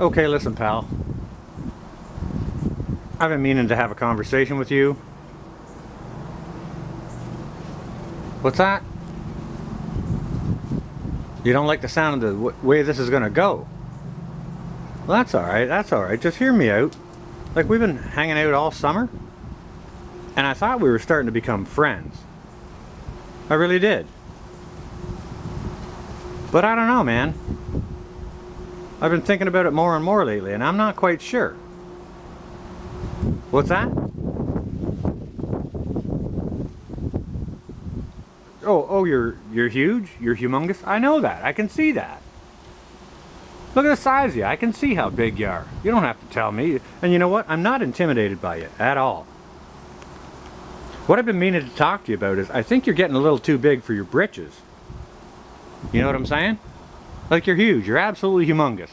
Okay, listen, pal. I've been meaning to have a conversation with you. What's that? You don't like the sound of the way this is gonna go? Well, that's alright, that's alright. Just hear me out. Like, we've been hanging out all summer, and I thought we were starting to become friends. I really did. But I don't know, man. I've been thinking about it more and more lately, and I'm not quite sure. What's that? Oh, you're huge? You're humongous? I know that. I can see that. Look at the size of you. I can see how big you are. You don't have to tell me. And you know what? I'm not intimidated by you at all. What I've been meaning to talk to you about is I think you're getting a little too big for your britches. You know what I'm saying? Like, you're huge. You're absolutely humongous.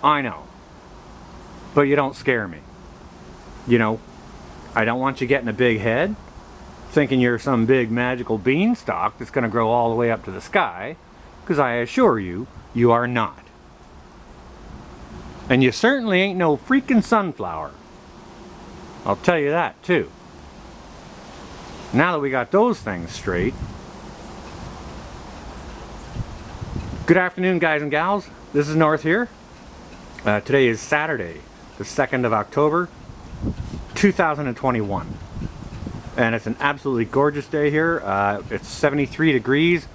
I know. But you don't scare me. You know, I don't want you getting a big head, thinking you're some big magical beanstalk that's going to grow all the way up to the sky, because I assure you, you are not. And you certainly ain't no freaking sunflower. I'll tell you that, too. Now that we got those things straight. Good afternoon, guys and gals. This is North here. Today is Saturday, the 2nd of October, 2021. And it's an absolutely gorgeous day here. It's 73 degrees.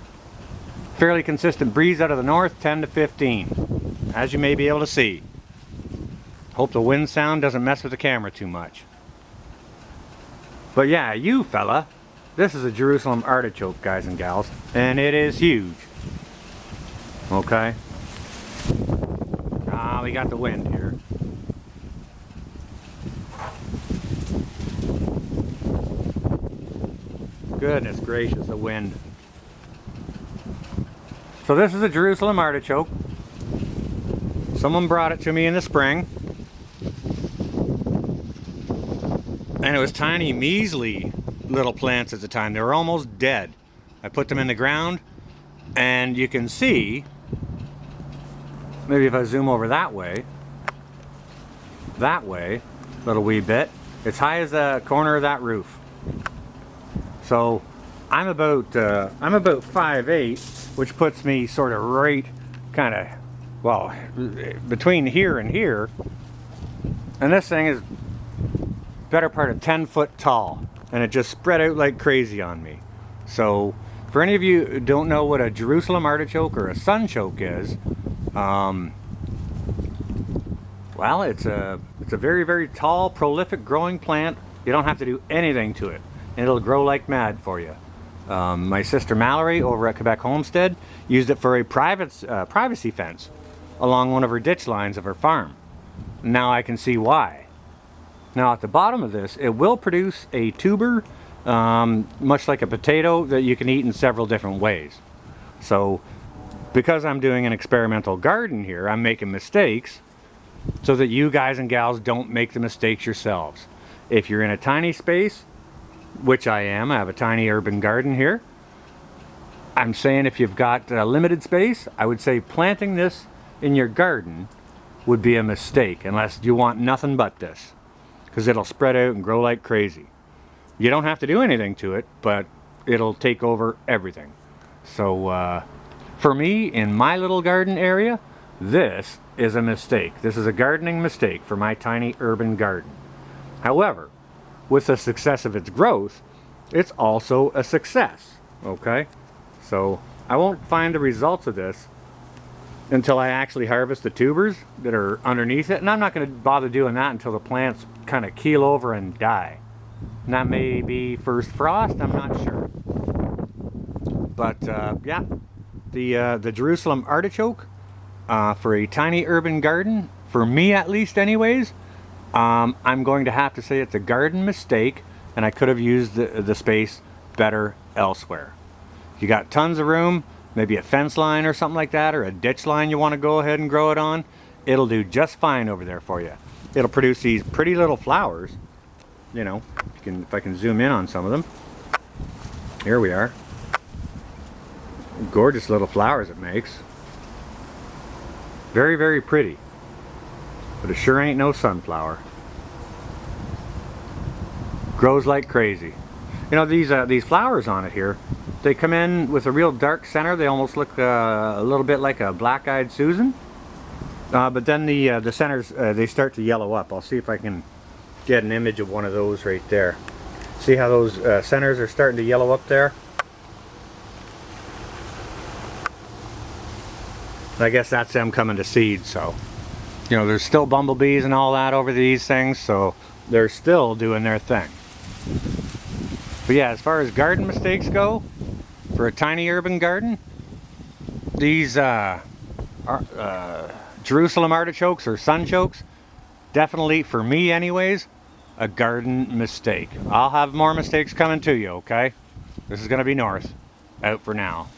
Fairly consistent breeze out of the north, 10 to 15. As you may be able to see. Hope the wind sound doesn't mess with the camera too much. But yeah, you fella, this is a Jerusalem artichoke, guys and gals. And it is huge. Okay. We got the wind here. Goodness gracious, the wind. So this is a Jerusalem artichoke. Someone brought it to me in the spring. And it was tiny, measly little plants at the time. They were almost dead. I put them in the ground, and you can see, maybe if I zoom over that way, a little wee bit, it's high as the corner of that roof. So I'm about 5'8", which puts me sort of right kind of, well, between here and here. And this thing is better part of 10 foot tall, and it just spread out like crazy on me. So for any of you who don't know what a Jerusalem artichoke or a sunchoke is, well, it's a very, very tall, prolific growing plant. You don't have to do anything to it, and it'll grow like mad for you. My sister Mallory over at Quebec Homestead used it for a privacy fence along one of her ditch lines of her farm. Now I can see why. Now at the bottom of this, it will produce a tuber, much like a potato, that you can eat in several different ways. So because I'm doing an experimental garden here, I'm making mistakes so that you guys and gals don't make the mistakes yourselves. If you're in a tiny space, which I am, I have a tiny urban garden here. I'm saying if you've got limited space, I would say planting this in your garden would be a mistake, unless you want nothing but this, because it'll spread out and grow like crazy. You don't have to do anything to it, but it'll take over everything. So for me, in my little garden area, this is a mistake. This is a gardening mistake for my tiny urban garden. However, with the success of its growth, it's also a success, okay? So I won't find the results of this until I actually harvest the tubers that are underneath it, and I'm not going to bother doing that until the plants kind of keel over and die. And that may be first frost, I'm not sure. But yeah, the Jerusalem artichoke, for a tiny urban garden, for me at least anyways, I'm going to have to say it's a garden mistake, and I could have used the space better elsewhere. You got tons of room, maybe a fence line or something like that, or a ditch line you want to go ahead and grow it on, it'll do just fine over there for you. It'll produce these pretty little flowers. You know, if I can zoom in on some of them. Here we are. Gorgeous little flowers it makes. Very, very pretty. but it sure ain't no sunflower. Grows like crazy. You know, these flowers on it here, they come in with a real dark center. They almost look a little bit like a black-eyed Susan. But then the centers, they start to yellow up. I'll see if I can get an image of one of those right there. See how those centers are starting to yellow up there? And I guess that's them coming to seed, so. You know, there's still bumblebees and all that over these things, so they're still doing their thing. But yeah, as far as garden mistakes go, for a tiny urban garden, these Jerusalem artichokes or sunchokes, definitely, for me anyways, a garden mistake. I'll have more mistakes coming to you, okay? This is going to be North. Out for now.